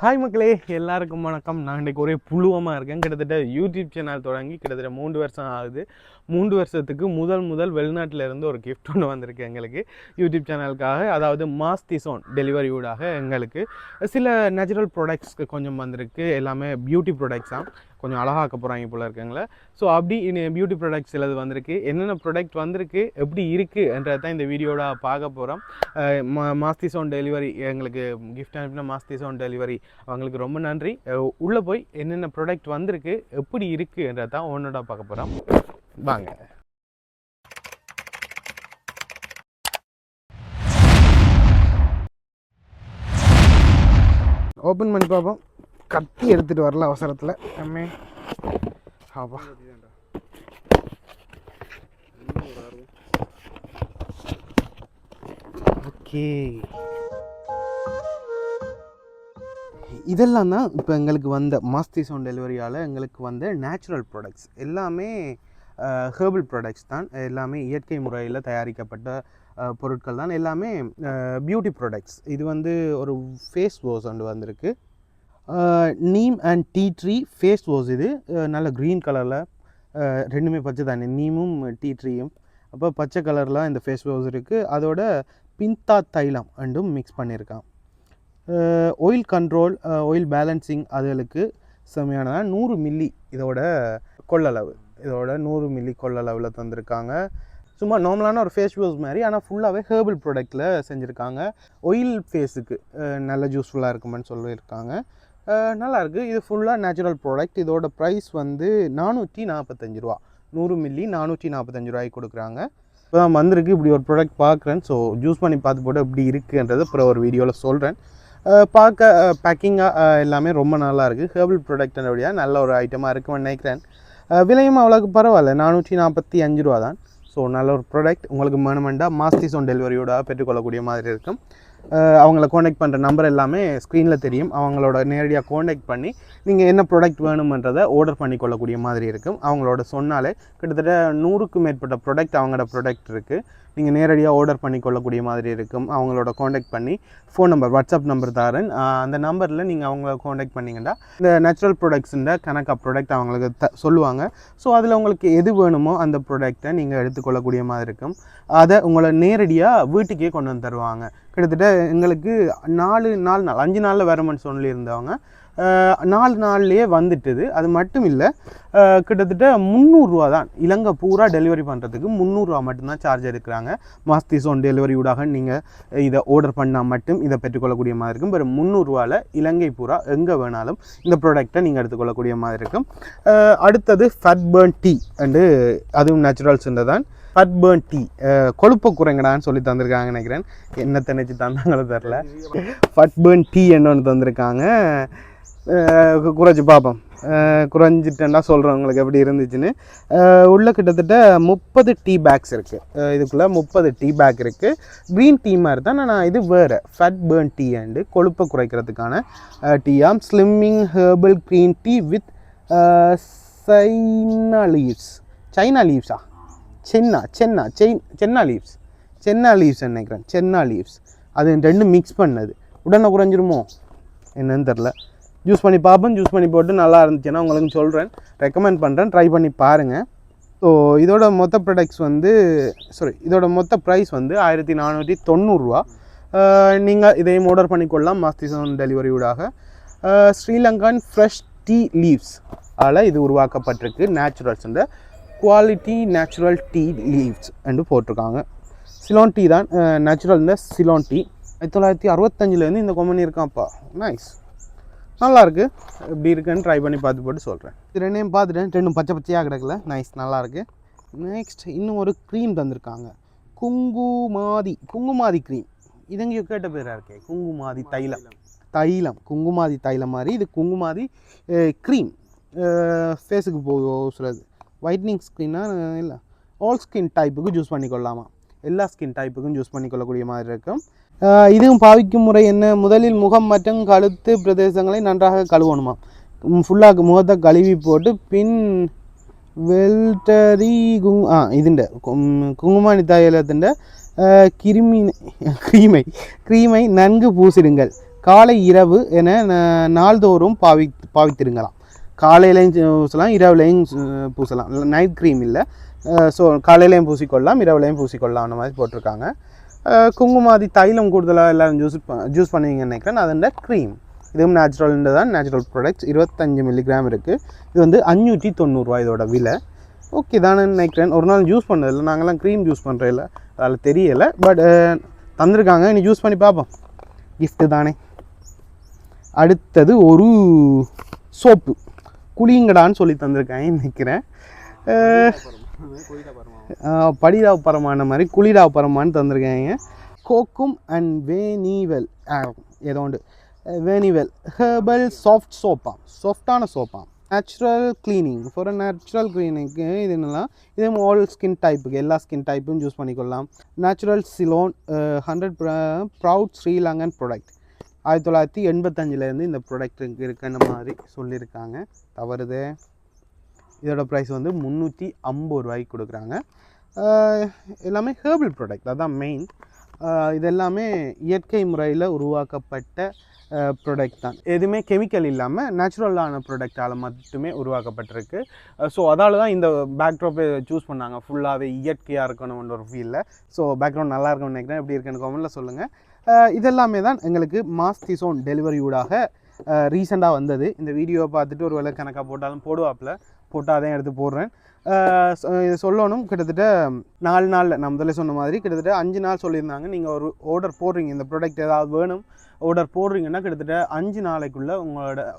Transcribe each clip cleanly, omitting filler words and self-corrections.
Hi மக்களே, எல்லாருக்கும் வணக்கம். நான் இன்றைக்கி ஒரே புழுவமாக இருக்கேன். கிட்டத்தட்ட யூடியூப் சேனல் தொடங்கி கிட்டத்தட்ட 3 வருஷம் ஆகுது. 3 வருஷத்துக்கு முதல் வெளிநாட்டில் இருந்து ஒரு கிஃப்ட் ஒன்று வந்திருக்கு எங்களுக்கு யூடியூப் சேனலுக்காக. அதாவது மாஸ்திசோன் டெலிவரியூடாக எங்களுக்கு சில நேச்சுரல் ப்ராடக்ட்ஸ்க்கு கொஞ்சம் வந்திருக்கு. எல்லாமே பியூட்டி ப்ராடக்ட்ஸ் தான், கொஞ்சம் அழகாக்க போகிறாங்க போல இருக்குங்களே. ஸோ அப்படி பியூட்டி ப்ராடக்ட்ஸ் சிலது வந்திருக்கு. என்னென்ன ப்ராடக்ட் வந்திருக்கு, எப்படி இருக்குது என்றதை தான் இந்த வீடியோட பார்க்க போகிறோம். மாஸ்திசோன் டெலிவரி எங்களுக்கு கிஃப்ட் அனுப்பின மாஸ்திசோன் டெலிவரி அவங்களுக்கு ரொம்ப நன்றி. உள்ளே போய் என்னென்ன ப்ராடக்ட் வந்திருக்கு, எப்படி இருக்குது என்றதை தான் ஒன்னோட பார்க்க போகிறோம். வாங்க. ஓப்பன் பண்ணி பார்ப்போம். கத்தி எடுத்துகிட்டு வரல அவசரத்தில். அம்மே ஆப்பா, ஓகே. இதெல்லாம் தான் இப்போ எங்களுக்கு வந்த மாஸ்திசோன் டெலிவரியால் எங்களுக்கு வந்த நேச்சுரல் ப்ராடக்ட்ஸ். எல்லாமே ஹெர்பல் ப்ராடக்ட்ஸ் தான். எல்லாமே இயற்கை முறையில் தயாரிக்கப்பட்ட பொருட்கள் தான். எல்லாமே பியூட்டி ப்ராடக்ட்ஸ். இது ஒரு ஃபேஸ் வாஷ் ஒன்று வந்திருக்கு. Neem and tea tree face wash. இது நல்ல க்ரீன் கலரில், ரெண்டுமே பச்சை தானே, நீமும் டீ ட்ரீயும். அப்போ பச்சை கலரில் இந்த ஃபேஸ் வாஷ் இருக்குது. அதோட பிந்தா தைலம் ரெண்டும் மிக்ஸ் பண்ணியிருக்கான். ஆயில் கண்ட்ரோல், ஆயில் பேலன்சிங் அதுகளுக்கு செம்மையானதான். 100 மில்லி இதோட கொள்ளளவு. இதோட 100 மில்லி கொள்ளளவில் தந்திருக்காங்க. சும்மா நார்மலான ஒரு ஃபேஸ் வாஷ் மாதிரி, ஆனால் ஃபுல்லாகவே ஹெர்பல் ப்ராடக்டில் செஞ்சுருக்காங்க. ஆயில் ஃபேஸுக்கு நல்ல யூஸ்ஃபுல்லாக இருக்குமென்னு சொல்லியிருக்காங்க. நல்லாயிருக்கு. இது ஃபுல்லாக நேச்சுரல் ப்ராடக்ட். இதோட ப்ரைஸ் 445 ரூபா. 100 மில்லி 445 ரூபாய்க்கு கொடுக்குறாங்க. இப்போ தான் வந்திருக்கு. இப்படி ஒரு ப்ராடக்ட் பார்க்குறேன். ஸோ யூஸ் பண்ணி பார்த்து போட்டு எப்படி இருக்குன்றது அப்புறம் ஒரு வீடியோவில் சொல்கிறேன். பார்க்க பேக்கிங்காக எல்லாமே ரொம்ப நல்லா இருக்குது. ஹெர்பல் ப்ராடக்ட்னுடைய நல்ல ஒரு ஐட்டமாக இருக்குன்னு நினைக்கிறேன். விலையும் அவ்வளோக்கு பரவாயில்ல, 445 ரூபா தான். ஸோ நல்ல ஒரு ப்ராடக்ட். உங்களுக்கு வேணுமெண்டா மாஸ்திசோன் டெலிவரியோட பெற்றுக்கொள்ளக்கூடிய மாதிரி இருக்கும். அவங்கள காண்டாக்ட் பண்ணுற நம்பர் எல்லாமே ஸ்க்ரீனில் தெரியும். அவங்களோட நேரடியாக காண்டாக்ட் பண்ணி நீங்கள் என்ன ப்ராடக்ட் வேணுமென்றதை ஆர்டர் பண்ணிக்கொள்ளக்கூடிய மாதிரி இருக்கும். அவங்களோட சொன்னாலே கிட்டத்தட்ட 100க்கும் மேற்பட்ட ப்ராடக்ட் அவங்களோட ப்ராடக்ட் இருக்குது. நீங்கள் நேரடியாக ஆர்டர் பண்ணிக்கொள்ளக்கூடிய மாதிரி இருக்கும். அவங்களோட காண்டாக்ட் பண்ணி ஃபோன் நம்பர், வாட்ஸ்அப் நம்பர் தரேன். அந்த நம்பரில் நீங்கள் அவங்கள காண்டாக்ட் பண்ணிங்கன்னா இந்த நேச்சுரல் ப்ராடக்ட்ஸுன்ற கணக்காக ப்ராடக்ட் அவங்களுக்கு சொல்லுவாங்க. ஸோ அதில் உங்களுக்கு எது வேணுமோ அந்த ப்ராடக்டை நீங்கள் எடுத்துக்கொள்ளக்கூடிய மாதிரி இருக்கும். அதை உங்களை நேரடியாக வீட்டுக்கே கொண்டு வந்து தருவாங்க. கிட்டத்தட்ட எங்களுக்கு 5 நாளில் வரணும்னு சொல்லியிருந்தவங்க 4 நாள்லேயே வந்துட்டுது. அது மட்டும் இல்லை, கிட்டத்தட்ட 300 ரூபா தான். இலங்கை பூரா டெலிவரி பண்ணுறதுக்கு 300 ரூபா மட்டும்தான் சார்ஜ் எடுக்கிறாங்க. மாஸ்திசோன் டெலிவரியூடாக நீங்கள் இதை ஆர்டர் பண்ணால் மட்டும் இதை பெற்றுக்கொள்ளக்கூடிய மாதிரி இருக்கும். வெறும் 300 ரூபாவில் இலங்கை பூரா எங்கே வேணாலும் இந்த ப்ராடக்டை நீங்கள் எடுத்துக்கொள்ளக்கூடிய மாதிரி இருக்கும். அடுத்தது ஃபட் பர்ன் டீ அண்டு அதுவும் நேச்சுரல்ஸ்ன்றது தான். ஃபட் பர்ன் டீ கொழுப்பை குறைங்கடான்னு சொல்லி தந்திருக்காங்க நினைக்கிறேன். என்ன திணைச்சி தந்தாங்களோ தெரில. ஃபட் பர்ன் டீ என்னொன்று தந்திருக்காங்க. குறைச்சி பார்ப்போம். குறைஞ்சிட்டேன்னா சொல்கிறேன் உங்களுக்கு எப்படி இருந்துச்சுன்னு. உள்ள கிட்டத்தட்ட 30 டீ பேக்ஸ் இருக்குது. இதுக்குள்ளே 30 டீ பேக் இருக்குது. க்ரீன் டீ மாதிரி தான். நான் இது வேறு ஃபட் பர்ன் டீ அண்டு கொழுப்பை குறைக்கிறதுக்கான டீயாம். Slimming herbal green tea with China லீவ்ஸா சென்னா லீவ்ஸ் நினைக்கிறேன். சென்னா லீவ்ஸ் அது ரெண்டும் மிக்ஸ் பண்ணது. உடனே குறைஞ்சிருமோ என்னன்னு தெரில. ஜூஸ் பண்ணி பார்ப்பேன். ஜூஸ் பண்ணி போட்டு நல்லா இருந்துச்சுன்னா உங்களுக்கு சொல்கிறேன், ரெக்கமெண்ட் பண்ணுறேன். ட்ரை பண்ணி பாருங்கள். ஸோ இதோட மொத்த ப்ராடக்ட்ஸ் இதோட மொத்த ப்ரைஸ் 1490 ரூபா. நீங்கள் இதையும் ஆர்டர் பண்ணிக்கொள்ளலாம் மாஸ்திசோன் டெலிவரியூடாக. ஸ்ரீலங்கன் ஃப்ரெஷ் டீ லீவ்ஸ் ஆல் இது உருவாக்கப்பட்டிருக்கு. Naturals quality natural tea leaves என்று போட்டிருக்காங்க. சிலோன் டீ தான் நேச்சுரல். சிலோன் டீ 1965 இந்த கம்பெனி இருக்கான்ப்பா. நைஸ், நல்லாயிருக்கு. எப்படி இருக்குன்னு ட்ரை பண்ணி பார்த்து போட்டு சொல்கிறேன். இது ரெண்டையும் பார்த்துட்டேன். ரெண்டும் பச்சை பச்சையாக கிடக்கல. நைஸ், நல்லாயிருக்கு. நெக்ஸ்ட் இன்னும் ஒரு க்ரீம் தந்திருக்காங்க. குங்குமாதி க்ரீம். இது எங்கேயோ கேட்ட பேராக இருக்கே. குங்குமாதி தைலம் குங்குமாதி தைலம் மாதிரி. இது குங்குமாதி க்ரீம். ஃபேஸுக்கு போகிறது ஒயிட்னிங் ஸ்கின்னாக இல்லை, ஆல் ஸ்கின் டைப்புக்கு யூஸ் பண்ணிக்கொள்ளாமா. எல்லா ஸ்கின் டைப்புக்கும் யூஸ் பண்ணிக்கொள்ளக்கூடிய மாதிரி இருக்கும். இதுவும் பாவிக்கும் முறை என்ன? முதலில் முகம் மற்றும் கழுத்து பிரதேசங்களை நன்றாக கழுவணுமா. ஃபுல்லாக முகத்தை கழுவி போட்டு பின் வெல்டரி ഇതിൻ്റെ കുങ്കുമാണി തൈലത്തിൻ്റെ ക്രീமை നன்கு பூசிடுங்கள். காலை இரவு என நாள்தோறும் பாவித்திருங்களாம். காலையிலையும் பூசலாம், இரவுலையும் பூசலாம். நைட் க்ரீம் இல்லை. ஸோ காலையிலையும் பூசிக்கொள்ளலாம், இரவுலையும் பூசிக்கொள்ளலாம். அந்த மாதிரி போட்டிருக்காங்க. குங்குமாதி தைலம் கூடுதலாக எல்லோரும் ஜூஸ் பண்ணுவீங்கன்னு நினைக்கிறேன். அது க்ரீம். இதுவும் நேச்சுரல்ன்றது தான், நேச்சுரல் ப்ராடக்ட்ஸ். 25 மில்லிகிராம் இருக்குது. இது வந்து 590 இதோட விலை. ஓகே தானே நினைக்கிறேன். ஒரு நாள் ஜூஸ் பண்ணதில்லை, நாங்கள்லாம் க்ரீம் ஜூஸ் பண்ணுறதில்ல, அதில் தெரியலை. பட் தந்திருக்காங்க, இனி ஜூஸ் பண்ணி பார்ப்போம். கிஃப்ட்டு தானே. அடுத்தது ஒரு சோப்பு, குளிங்கடான்னு சொல்லி தந்திருக்காங்க நினைக்கிறேன். படிதாபரமான மாதிரி குளிராபரமானு தந்திருக்காங்க. கோக்கும் அண்ட் வேனிவெல் ஏதோ உண்டு, வேனிவெல் ஹெர்பல் சாஃப்ட் சோப்பாம், சாஃப்டான சோப்பாம். நேச்சுரல் க்ளீனிங், ஃபார் நேச்சுரல் க்ளீனிங்க்கு இது என்னெல்லாம், இதே ஆல் ஸ்கின் டைப்புக்கு, எல்லா ஸ்கின் டைப்பும் யூஸ் பண்ணிக்கொள்ளலாம். Natural Ceylon 100 proud Sri Lankan product. 1985 இந்த ப்ராடக்ட் இருக்குன்ற மாதிரி சொல்லியிருக்காங்க. தவறுது. இதோட ப்ரைஸ் வந்து 350 கொடுக்குறாங்க. எல்லாமே ஹெர்பல் ப்ராடக்ட், அதுதான் மெயின். இதெல்லாமே இயற்கை முறையில் உருவாக்கப்பட்ட ப்ராடக்ட் தான். எதுவுமே கெமிக்கல் இல்லாமல் நேச்சுரலான ப்ராடக்டால் மட்டுமே உருவாக்கப்பட்டிருக்கு. ஸோ அதால் தான் இந்த பேக்ட்ராப்பை சூஸ் பண்ணாங்க, ஃபுல்லாகவே இயற்கையாக இருக்கணும்ன்ற ஒரு ஃபீலில். ஸோ பேக்ரவுண்ட் நல்லா இருக்கும்னு நினைக்கிறேன். எப்படி இருக்குன்னு கமெண்ட்டில் சொல்லுங்கள். இதெல்லாமே தான் எங்களுக்கு மாஸ்திசோன் டெலிவரி ஊடாக ரீசெண்டாக வந்தது. இந்த வீடியோவை பார்த்துட்டு ஒரு வேலை கணக்காக போட்டாலும் போட்டால் அதையும் எடுத்து போடுறேன். இது சொல்லணும், கிட்டத்தட்ட 4 நாளில் நான் முதல்ல சொன்ன மாதிரி கிட்டத்தட்ட 5 நாள் சொல்லியிருந்தாங்க. நீங்கள் ஒரு ஆர்டர் போடுறீங்க, இந்த ப்ராடக்ட் ஏதாவது வேணும் ஆர்டர் போடுறீங்கன்னா கிட்டத்தட்ட 5 நாளைக்குள்ளே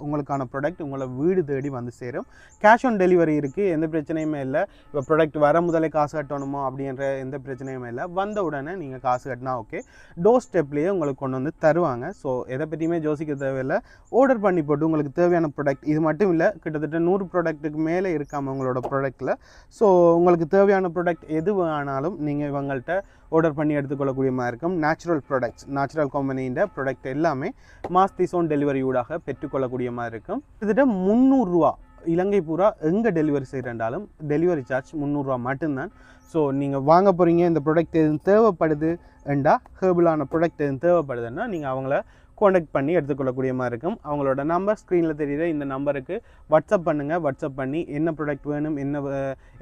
உங்களுக்கான ப்ராடக்ட் உங்களை வீடு தேடி வந்து சேரும். கேஷ் ஆன் டெலிவரி இருக்குது, எந்த பிரச்சனையுமே இல்லை. இப்போ ப்ராடக்ட் வர முதலே காசு கட்டணுமோ அப்படின்ற எந்த பிரச்சனையுமே இல்லை. வந்த உடனே நீங்கள் காசு கட்டினா ஓகே, டோர் ஸ்டெப்லேயே உங்களுக்கு கொண்டு வந்து தருவாங்க. ஸோ எதை பற்றியுமே யோசிக்க தேவையில்லை. ஆர்டர் பண்ணி போட்டு உங்களுக்கு தேவையான ப்ராடக்ட், இது மட்டும் இல்லை, கிட்டத்தட்ட 100 ப்ராடக்ட்டுக்கு மேலே இருக்காமல் உங்களோட ப்ராடக்ட்டில். ஸோ உங்களுக்கு தேவையான ப்ராடக்ட் எது வேணாலும் நீங்கள் இவங்கள்ட்ட ஆர்டர் பண்ணி எடுத்துக்கொள்ளக்கூடிய மாதிரி இருக்கும். நேச்சுரல் ப்ராடக்ட்ஸ், நேச்சுரல் கம்பெனின்ற ப்ராடக்ட் எல்லாமே மாஸ்திசோன் டெலிவரி ஊடாக பெற்றுக்கொள்ளக்கூடிய மாதிரி இருக்கும். கிட்டத்தட்ட 300 ரூபா இலங்கை பூரா எங்கே டெலிவரி செய்கிறாலும் டெலிவரி சார்ஜ் 300 ரூபா மட்டும்தான். ஸோ நீங்கள் வாங்க போகிறீங்க, இந்த ப்ராடக்ட் எதுவும் தேவைப்படுது என்றால், ஹெர்பலான ப்ராடக்ட் எதுவும் தேவைப்படுதுன்னா நீங்கள் அவங்கள காண்டாக்ட் பண்ணி எடுத்துக்கொள்ளக்கூடிய மாதிரி இருக்கும். அவங்களோட நம்பர் ஸ்க்ரீனில் தெரியுற இந்த நம்பருக்கு வாட்ஸ்அப் பண்ணுங்கள். வாட்ஸ்அப் பண்ணி என்ன ப்ராடக்ட் வேணும், என்ன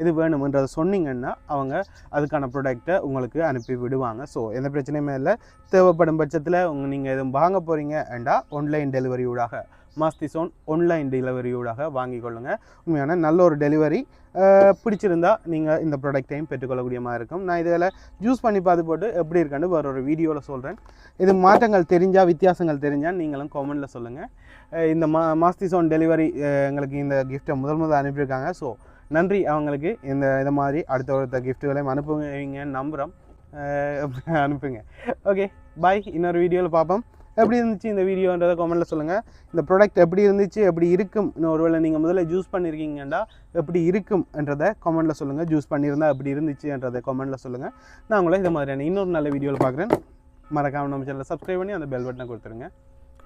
இது வேணும்ன்றதை சொன்னீங்கன்னா அவங்க அதுக்கான ப்ராடக்டை உங்களுக்கு அனுப்பி விடுவாங்க. ஸோ எந்த பிரச்சனையுமே இல்லை. தேவைப்படும் பட்சத்தில் நீங்கள் எதுவும் வாங்க போகிறீங்க என்றால் ஆன்லைன் டெலிவரியூடாக, மாஸ்திசோன் ஆன்லைன் டெலிவரியூடாக வாங்கிக் கொள்ளுங்கள். உண்மையான நல்ல ஒரு டெலிவரி. பிடிச்சிருந்தா நீங்கள் இந்த ப்ராடக்டையும் பெற்றுக்கொள்ளக்கூடிய மாதிரி இருக்கும். நான் இதில் யூஸ் பண்ணி பார்த்து போட்டு எப்படி இருக்கான்னு வேறு ஒரு வீடியோவில் சொல்கிறேன். இது மாற்றங்கள் தெரிஞ்சால், வித்தியாசங்கள் தெரிஞ்சால் நீங்களும் கமெண்ட்டில் சொல்லுங்கள். இந்த மாஸ்திசோன் டெலிவரி எங்களுக்கு இந்த கிஃப்ட்டை முதல் அனுப்பியிருக்காங்க. ஸோ நன்றி அவங்களுக்கு. இதை மாதிரி அடுத்த கிஃப்ட்டுகளையும் அனுப்புவீங்கன்னு நம்புகிறோம். அனுப்புங்க. ஓகே, பாய். இன்னொரு வீடியோவில் பார்ப்போம். எப்படி இருந்துச்சு இந்த வீடியோன்றதை கமெண்ட்டில் சொல்லுங்கள். இந்த ப்ராடக்ட் எப்படி இருந்துச்சு, எப்படி இருக்கும், ஒருவேளை நீங்கள் முதல்ல ஜூஸ் பண்ணியிருக்கீங்கன்னா எப்படி இருக்கும்ன்றதை கமெண்ட்டில் சொல்லுங்கள். ஜூஸ் பண்ணியிருந்தால் எப்படி இருந்துச்சுன்றதை கமெண்ட்டில் சொல்லுங்கள். நான் உங்களை இது மாதிரியான இன்னொரு நல்ல வீடியோவில் பார்க்குறேன். மறக்காமல் நம்ம சேனலை சப்ஸ்கிரைப் பண்ணி அந்த பெல் பட்டனை கொடுத்துருங்க.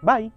பாய்.